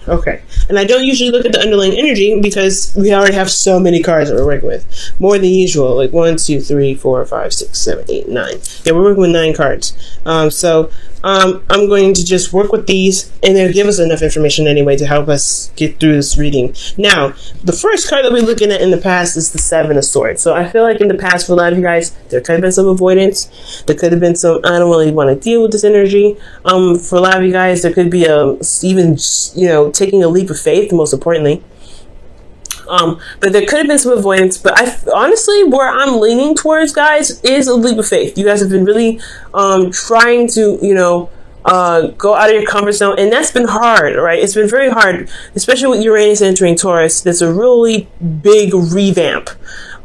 Okay. And I don't usually look at the underlying energy because we already have so many cards that we're working with. More than usual. Like 1, 2, 3, 4, 5, 6, 7, 8, 9. Yeah, we're working with 9 cards. I'm going to just work with these, and they'll give us enough information anyway to help us get through this reading. Now, the first card that we're looking at in the past is the 7 of Swords. So I feel like in the past, for a lot of you guys, there could have been some avoidance. There could have been some, I don't really want to deal with this energy. For a lot of you guys, there could be even, taking a leap of faith, most importantly. But there could have been some avoidance. But honestly, where I'm leaning towards, guys, is a leap of faith. You guys have been really trying to, go out of your comfort zone, and that's been hard, right? It's been very hard, especially with Uranus entering Taurus. There's a really big revamp,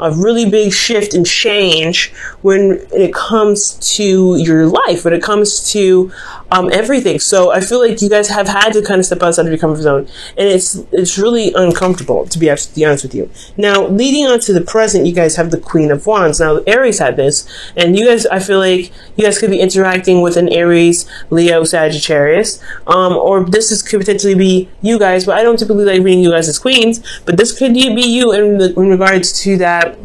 a really big shift and change when it comes to your life, when it comes to everything. So I feel like you guys have had to kind of step outside of your comfort zone, and it's really uncomfortable, to be absolutely honest with you. Now, leading on to the present, you guys have the Queen of Wands. Now, Aries had this, and you guys, I feel like you guys could be interacting with an Aries, Leo, Sagittarius, or could potentially be you guys, but I don't typically like reading you guys as queens, but this could be you in regards to that.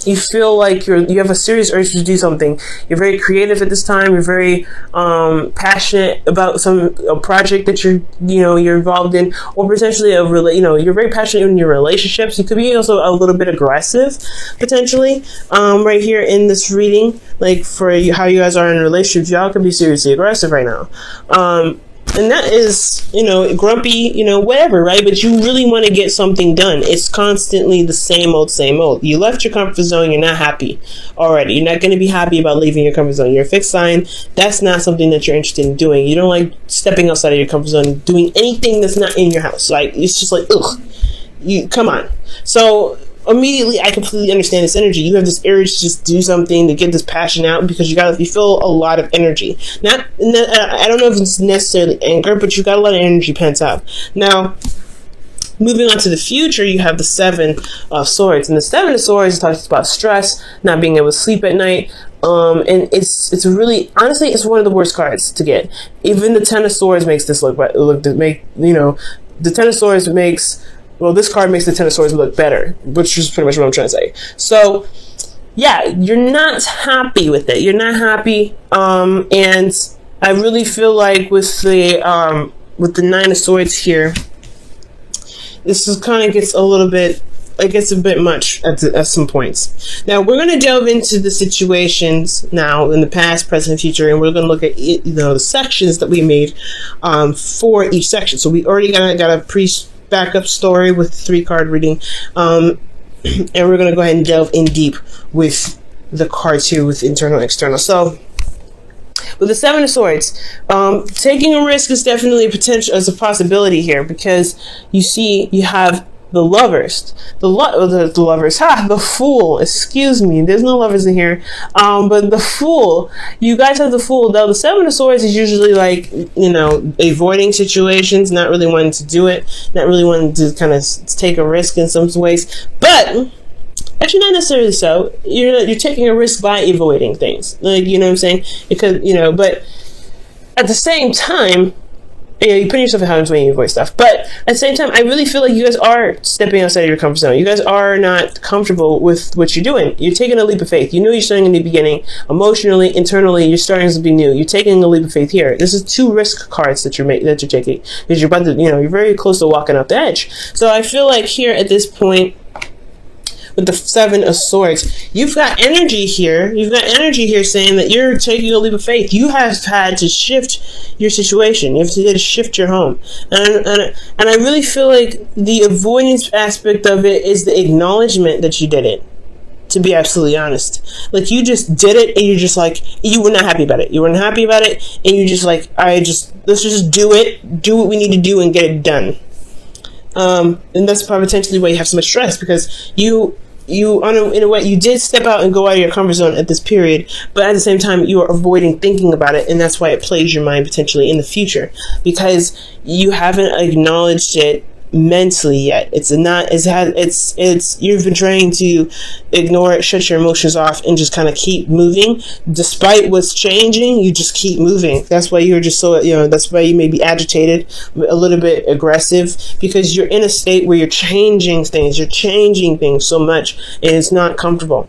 You feel like you have a serious urge to do something. You're very creative at this time. You're very passionate about a project that you're involved in, or potentially you're very passionate in your relationships. You could be also a little bit aggressive, potentially, right here in this reading. Like for how you guys are in relationships, y'all can be seriously aggressive right now. And that is, grumpy, whatever, right? But you really want to get something done. It's constantly the same old, same old. You left your comfort zone. You're not happy already. You're not going to be happy about leaving your comfort zone. You're a fixed sign. That's not something that you're interested in doing. You don't like stepping outside of your comfort zone, doing anything that's not in your house. Like, it's just like, ugh, come on. So immediately I completely understand this energy. You have this urge to just do something, to get this passion out, because you feel a lot of energy. I don't know if it's necessarily anger, but you got a lot of energy pent up. Now, moving on to the future, you have the 7 of Swords, and the 7 of Swords talks about stress, not being able to sleep at night. And it's really, honestly, it's one of the worst cards to get. Even the 10 of Swords makes this the 10 of Swords makes. Well, this card makes the 10 of Swords look better, which is pretty much what I'm trying to say. So, yeah, you're not happy with it. You're not happy, and I really feel like with the 9 of Swords here, this is kind of gets a bit much at some points. Now, we're going to delve into the situations now in the past, present, and future, and we're going to look at the sections that we made for each section. So we already got a backup story with 3-card reading, and we're going to go ahead and delve in deep with the cards here with internal and external. So with the 7 of Swords, taking a risk is definitely a possibility here, because you have the Lovers, the Fool, excuse me, there's no Lovers in here, but the Fool, you guys have the Fool. Now, the 7 of Swords is usually like, avoiding situations, not really wanting to do it, not really wanting to kind of take a risk in some ways, but actually not necessarily so. You're taking a risk by avoiding things, like, you know what I'm saying? Because, but at the same time, you put yourself in harm's way when you avoid stuff. But at the same time, I really feel like you guys are stepping outside of your comfort zone. You guys are not comfortable with what you're doing. You're taking a leap of faith. You're starting a new beginning. Emotionally, internally, you're starting something new. You're taking a leap of faith here. This is 2 risk cards that you're taking, because you're about to, you're very close to walking off the edge. So I feel like here at this point, with the 7 of Swords, you've got energy here. You've got energy here saying that you're taking a leap of faith. You have had to shift your situation. You have to shift your home. And I really feel like the avoidance aspect of it is the acknowledgement that you did it, to be absolutely honest. Like, you just did it, and you're just like, you were not happy about it. You weren't happy about it, and you're just like, let's just do it, do what we need to do, and get it done. And that's probably potentially why you have so much stress, because in a way, you did step out and go out of your comfort zone at this period, but at the same time, you are avoiding thinking about it, and that's why it plays your mind potentially in the future, because you haven't acknowledged it mentally yet. You've been trying to ignore it, shut your emotions off, and just kind of keep moving. Despite what's changing, you just keep moving. That's why you're just so, that's why you may be agitated, a little bit aggressive, because you're in a state where you're changing things so much, and it's not comfortable.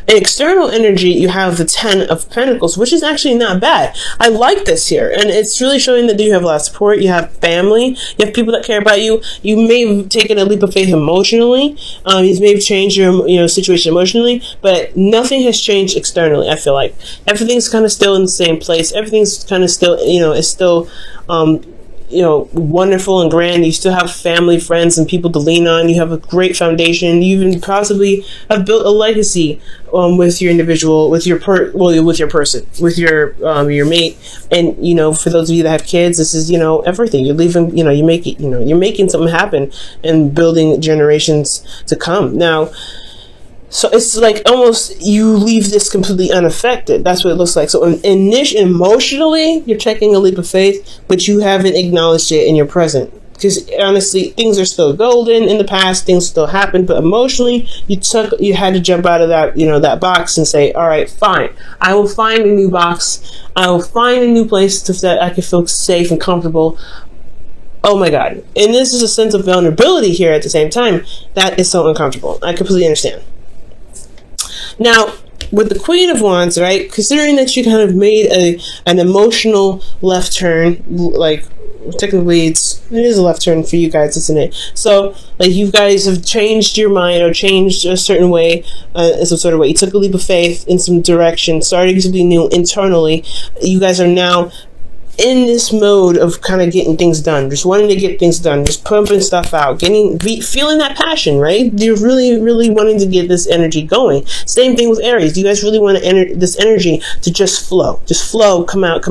In external energy, you have the 10 of Pentacles, which is actually not bad. I like this here, and it's really showing that you have a lot of support. You have family. You have people that care about you. You may have taken a leap of faith emotionally. You may have changed your situation emotionally, but nothing has changed externally. I feel like everything's kind of still in the same place. Everything's kind of still, is still wonderful and grand. You still have family, friends, and people to lean on. You have a great foundation. You even possibly have built a legacy with your individual, with your person, with your mate. And for those of you that have kids, this is everything. You're leaving. You're making something happen and building generations to come. Now, so it's like almost you leave this completely unaffected. That's what it looks like. So emotionally, you're taking a leap of faith, but you haven't acknowledged it in your present. Because honestly, things are still golden in the past. Things still happen, but emotionally, you had to jump out of that that box and say, all right, fine. I will find a new box. I will find a new place that I can feel safe and comfortable. Oh my God! And this is a sense of vulnerability here at the same time. That is so uncomfortable. I completely understand. Now, with the Queen of Wands, right, considering that you kind of made an emotional left turn, like technically it is a left turn for you guys, isn't it? So, like, you guys have changed your mind or changed a certain way, in some sort of way. You took a leap of faith in some direction, starting something new internally. You guys are now in this mode of kind of getting things done, just wanting to get things done, just pumping stuff out, feeling that passion, right? You're really, really wanting to get this energy going. Same thing with Aries. You guys really want this energy to just flow, come out,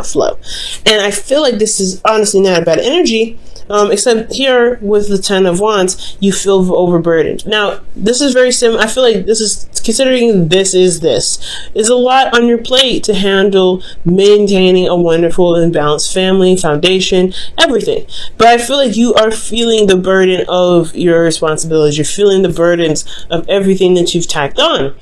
flow. And I feel like this is honestly not a bad energy. Except here with the 10 of Wands, you feel overburdened. Now, this is very similar. I feel like this is, considering this is a lot on your plate to handle maintaining a wonderful and balanced family, foundation, everything. But I feel like you are feeling the burden of your responsibilities. You're feeling the burdens of everything that you've tacked on.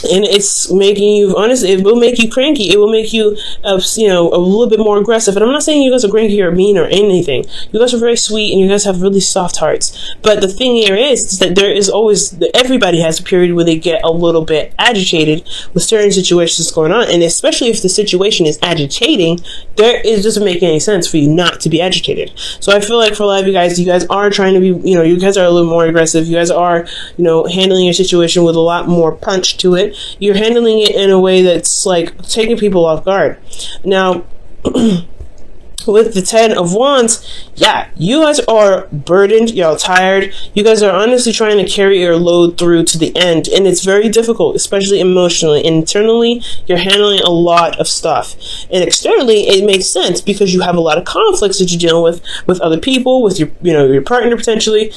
And it's making you, honestly, it will make you cranky. It will make you, a little bit more aggressive. And I'm not saying you guys are cranky or mean or anything. You guys are very sweet and you guys have really soft hearts. But the thing here is that there is always, everybody has a period where they get a little bit agitated with certain situations going on. And especially if the situation is agitating, it doesn't make any sense for you not to be agitated. So I feel like for a lot of you guys are trying to be, you guys are a little more aggressive. You guys are, handling your situation with a lot more punch to it. You're handling it in a way that's like taking people off guard. Now, with the 10 of Wands, yeah, you guys are burdened, you're tired. You guys are honestly trying to carry your load through to the end, and it's very difficult, especially emotionally. Internally, you're handling a lot of stuff, and externally, it makes sense because you have a lot of conflicts that you're dealing with other people, with your partner potentially.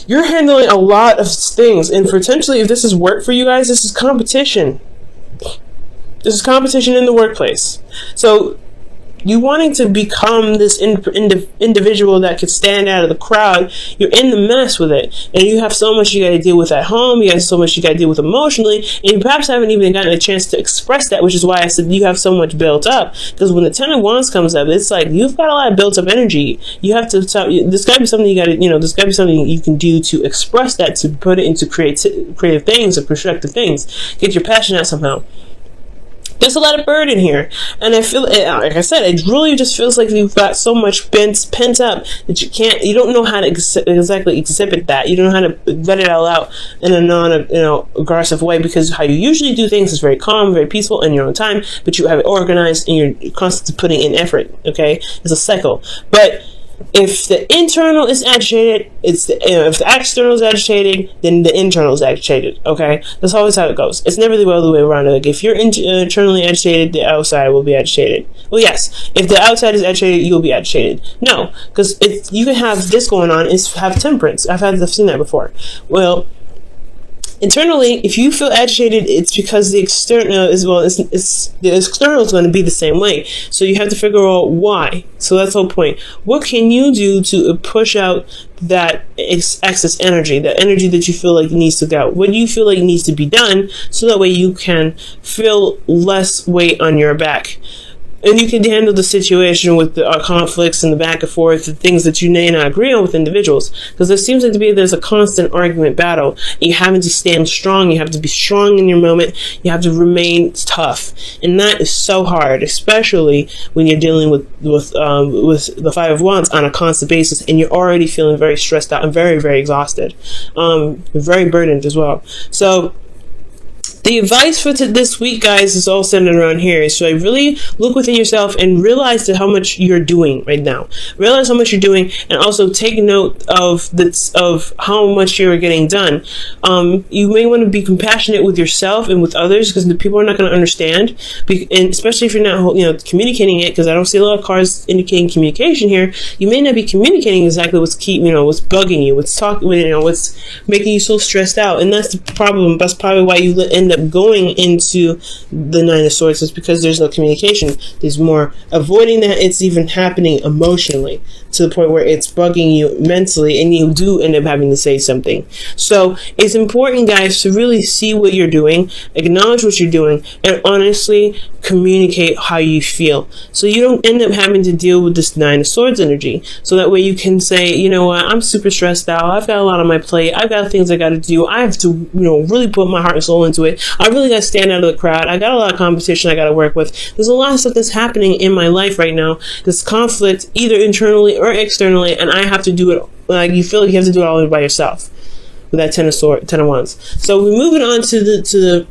You're handling a lot of things, and potentially, if this is work for you guys, this is competition. This is competition in the workplace. So, you wanting to become this individual that could stand out of the crowd, you're in the mess with it. And you have so much you got to deal with at home, you have so much you got to deal with emotionally, and you perhaps haven't even gotten a chance to express that, which is why I said you have so much built up. Because when the 10 of Wands comes up, it's like you've got a lot of built up energy. You have to, there's got to be something you got to, there's got to be something you can do to express that, to put it into creative things or constructive things. Get your passion out somehow. There's a lot of burden here, and I feel, like I said, it really just feels like you've got so much pent up that you don't know how to exactly exhibit that. You don't know how to let it all out in a aggressive way, because how you usually do things is very calm, very peaceful in your own time, but you have it organized and you're constantly putting in effort. Okay, it's a cycle, but if the internal is agitated, if the external is agitated, then the internal is agitated. Okay, that's always how it goes. It's never the other way around. Like if you're internally agitated, the outside will be agitated. Well, yes, if the outside is agitated, you'll be agitated. No, because you can have this going on and have temperance. I've seen that before. Well, Internally, if you feel agitated, it's because the external as well. The external is going to be the same way. So you have to figure out why. So that's the whole point. What can you do to push out that excess energy, that energy that you feel like needs to go? What do you feel like needs to be done so that way you can feel less weight on your back? And you can handle the situation with the conflicts and the back and forth, the things that you may not agree on with individuals. Because there seems like there's a constant argument battle. And you having to stand strong. You have to be strong in your moment. You have to remain tough. And that is so hard, especially when you're dealing with the Five of Wands on a constant basis. And you're already feeling very stressed out and very, very exhausted. Very burdened as well. So the advice for this week, guys, is all centered around here. So I really look within yourself and realize how much you're doing right now. Realize how much you're doing, and also take note of how much you're getting done. You may want to be compassionate with yourself and with others, because the people are not going to understand, and especially if you're not, communicating it. Because I don't see a lot of cards indicating communication here. You may not be communicating exactly what's what's bugging you, what's making you so stressed out, and that's the problem. That's probably why you end up going into the Nine of Swords, is because there's no communication. There's more avoiding that it's even happening emotionally, to the point where it's bugging you mentally, and you do end up having to say something. So it's important, guys, to really see what you're doing, acknowledge what you're doing, and honestly communicate how you feel, so you don't end up having to deal with this Nine of Swords energy. So that way you can say, you know what, I'm super stressed out, I've got a lot on my plate, I've got things I got to do, I have to really put my heart and soul into it, I really got to stand out of the crowd, I got a lot of competition I got to work with, there's a lot of stuff that's happening in my life right now, this conflict either internally or externally, and I have to do it. Like, you feel like you have to do it all by yourself with that Ten of Wands. So we're moving on to the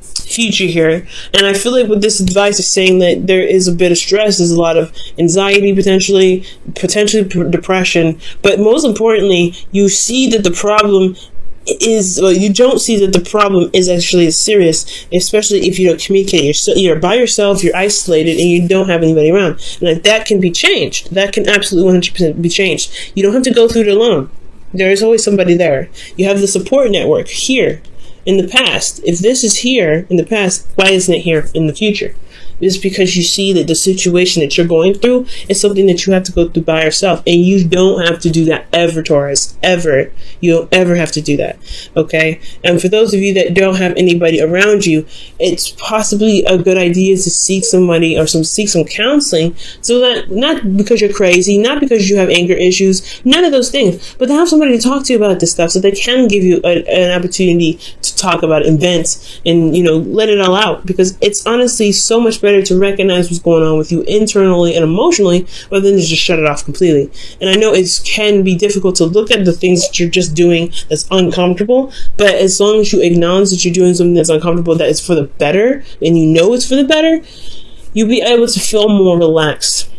future here, and I feel like with this advice is saying that there is a bit of stress, there's a lot of anxiety, potentially depression, but most importantly, you see that the problem you don't see that the problem is actually serious, especially if you don't communicate. You're by yourself, you're isolated, and you don't have anybody around. And that can be changed. That can absolutely 100% be changed. You don't have to go through it alone. There is always somebody there. You have the support network here in the past. If this is here in the past, why isn't it here in the future? It's because you see that the situation that you're going through is something that you have to go through by yourself, and you don't have to do that ever, Taurus, ever. You don't ever have to do that, okay? And for those of you that don't have anybody around you, it's possibly a good idea to seek somebody or seek some counseling, so that, not because you're crazy, not because you have anger issues, none of those things, but to have somebody to talk to about this stuff, so they can give you an opportunity to talk about it and vent and let it all out, because it's honestly so much better to recognize what's going on with you internally and emotionally, rather than to just shut it off completely. And I know it can be difficult to look at the things that you're just doing that's uncomfortable, but as long as you acknowledge that you're doing something that's uncomfortable, that is for the better, and you know it's for the better, you'll be able to feel more relaxed.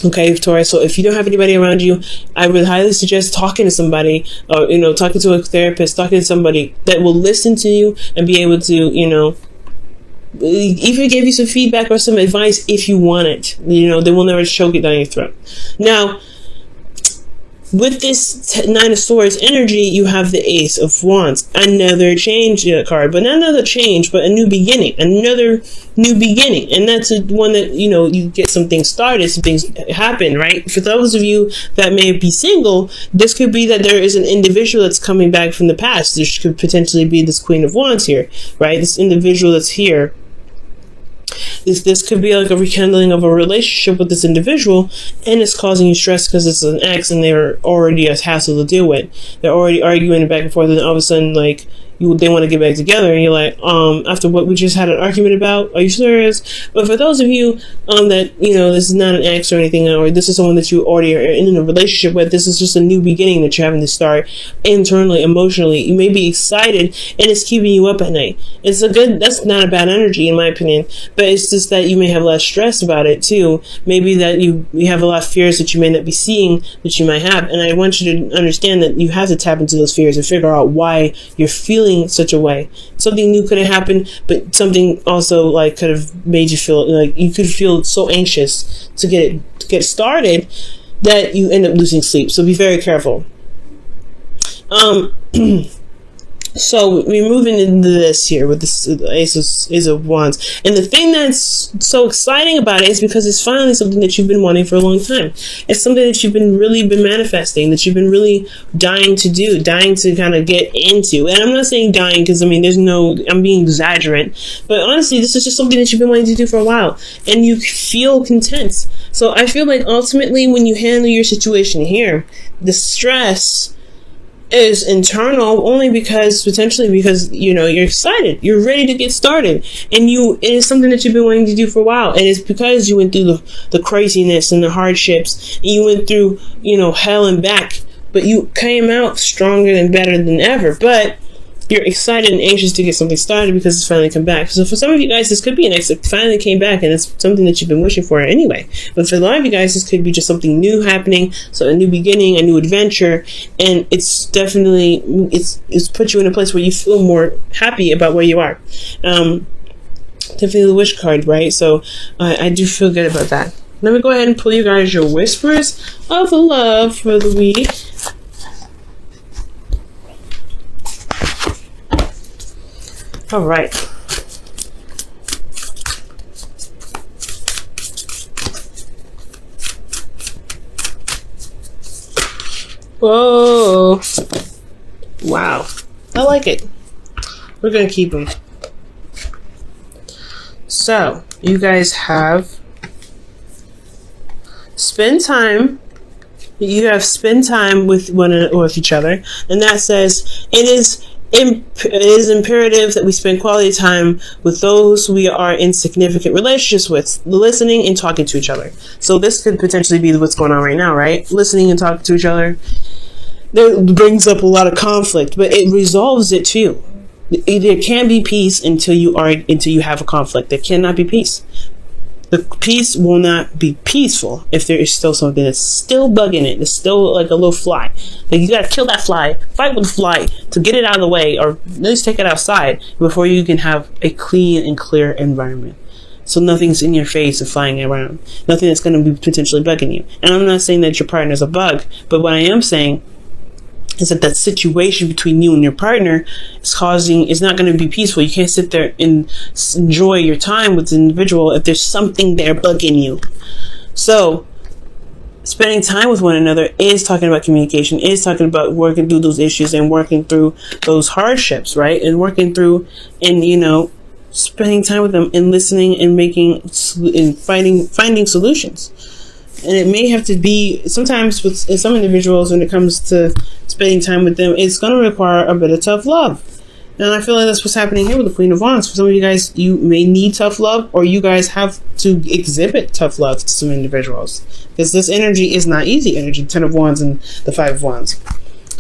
Okay, Taurus, so if you don't have anybody around you, I would highly suggest talking to somebody, or talking to a therapist, talking to somebody that will listen to you and be able to even give you some feedback or some advice if you want it. They will never choke it down your throat. Now, with this Nine of Swords energy, you have the Ace of Wands, another change card, but not another change, but a new beginning, another new beginning. And that's one that, you get some things started, some things happen, right? For those of you that may be single, this could be that there is an individual that's coming back from the past. This could potentially be this Queen of Wands here, right? This individual that's here. This could be like a rekindling of a relationship with this individual, and it's causing you stress because it's an ex and they're already a hassle to deal with. They're already arguing back and forth, and all of a sudden, they want to get back together, and you're like, after what we just had an argument about, are you serious? But for those of you that this is not an ex or anything, or this is someone that you already are in a relationship with, this is just a new beginning that you're having to start internally, emotionally. You may be excited, and it's keeping you up at night. That's not a bad energy in my opinion, but it's just that you may have less stress about it too. Maybe that you have a lot of fears that you may not be seeing that you might have, and I want you to understand that you have to tap into those fears and figure out why you're feeling such a way. Something new could have happened, but something also could have made you feel like you could feel so anxious to get started that you end up losing sleep. So be very careful. So we're moving into this here with this Ace of Wands. And the thing that's so exciting about it is because it's finally something that you've been wanting for a long time. It's something that you've been manifesting, that you've been really dying to do, dying to kind of get into. And I'm not saying dying because, I mean, I'm being exaggerant. But honestly, this is just something that you've been wanting to do for a while. And you feel content. So I feel like ultimately when you handle your situation here, the stress is internal only because you're excited, you're ready to get started, and it is something that you've been wanting to do for a while, and it's because you went through the craziness and the hardships, and you went through hell and back, but you came out stronger and better than ever. But you're excited and anxious to get something started because it's finally come back. So for some of you guys, this could be it finally came back, and it's something that you've been wishing for anyway. But for a lot of you guys, this could be just something new happening, so a new beginning, a new adventure, and it's definitely it's put you in a place where you feel more happy about where you are. Definitely the wish card, right? So I do feel good about that. Let me go ahead and pull you guys your whispers of love for the week. All right. Whoa. Wow. I like it. We're going to keep them. So, you guys have spend time. You have spend time with with each other. And that says it is imperative that we spend quality time with those we are in significant relationships with, listening and talking to each other. So this could potentially be what's going on right now, right? Listening and talking to each other. That brings up a lot of conflict, but it resolves it too. There can't be peace until you have a conflict. There cannot be peace. The peace will not be peaceful if there is still something that's still bugging it. It's still like a little fly. Like you gotta kill that fly, fight with the fly to get it out of the way, or at least take it outside before you can have a clean and clear environment. So nothing's in your face and flying around. Nothing that's going to be potentially bugging you. And I'm not saying that your partner's a bug, but what I am saying is that situation between you and your partner is not going to be peaceful. You can't sit there and enjoy your time with the individual if there's something there bugging you. So spending time with one another is talking about communication, is talking about working through those issues and working through those hardships, right? And working through and, spending time with them and listening and finding solutions. And it may have to be, sometimes with some individuals, when it comes to spending time with them, it's going to require a bit of tough love. And I feel like that's what's happening here with the Queen of Wands. For some of you guys, you may need tough love, or you guys have to exhibit tough love to some individuals. Because this energy is not easy energy, 10 of Wands and the 5 of Wands.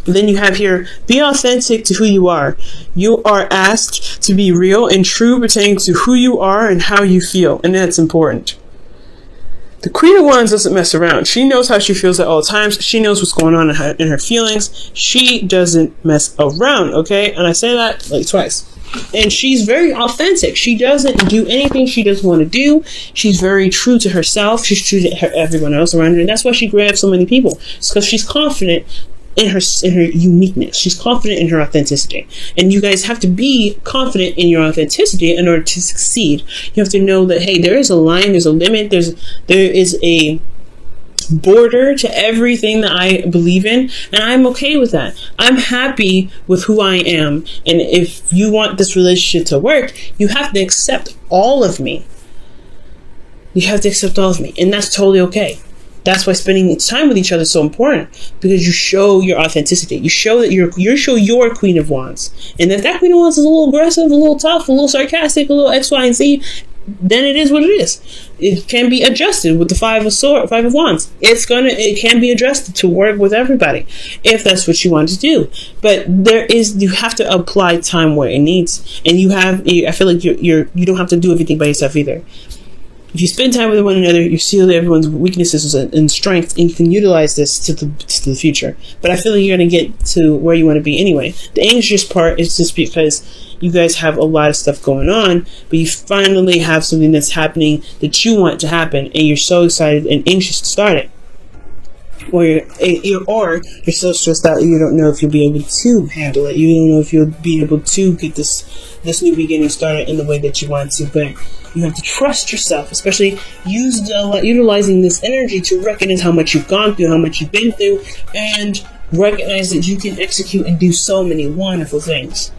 And then you have here, be authentic to who you are. You are asked to be real and true pertaining to who you are and how you feel. And that's important. The Queen of Wands doesn't mess around. She knows how she feels at all times. She knows what's going on in her feelings. She doesn't mess around, okay? And I say that like twice. And she's very authentic. She doesn't do anything she doesn't want to do. She's very true to herself. She's true to everyone else around her. And that's why she grabs so many people. It's because she's confident in her uniqueness. She's confident in her authenticity. And you guys have to be confident in your authenticity in order to succeed. You have to know that, hey, there is a line, there's a limit, there is a border to everything that I believe in, and I'm okay with that. I'm happy with who I am. And if you want this relationship to work, you have to accept all of me. You have to accept all of me, and that's totally okay. That's why spending time with each other is so important, because you show your authenticity. You show that you show your Queen of Wands. And if that Queen of Wands is a little aggressive, a little tough, a little sarcastic, a little X, Y, and Z, then it is what it is. It can be adjusted with the 5 of Wands. It can be adjusted to work with everybody if that's what you want to do. But you have to apply time where it needs. And I feel like you don't have to do everything by yourself either. If you spend time with one another, you see everyone's weaknesses and strengths, and you can utilize this to the future. But I feel like you're going to get to where you want to be anyway. The anxious part is just because you guys have a lot of stuff going on, but you finally have something that's happening that you want to happen, and you're so excited and anxious to start it. or you're so stressed out you don't know if you'll be able to handle it. You don't know if you'll be able to get this new beginning started in the way that you want to. But you have to trust yourself, especially utilizing this energy to recognize how much you've gone through, how much you've been through, and recognize that you can execute and do so many wonderful things.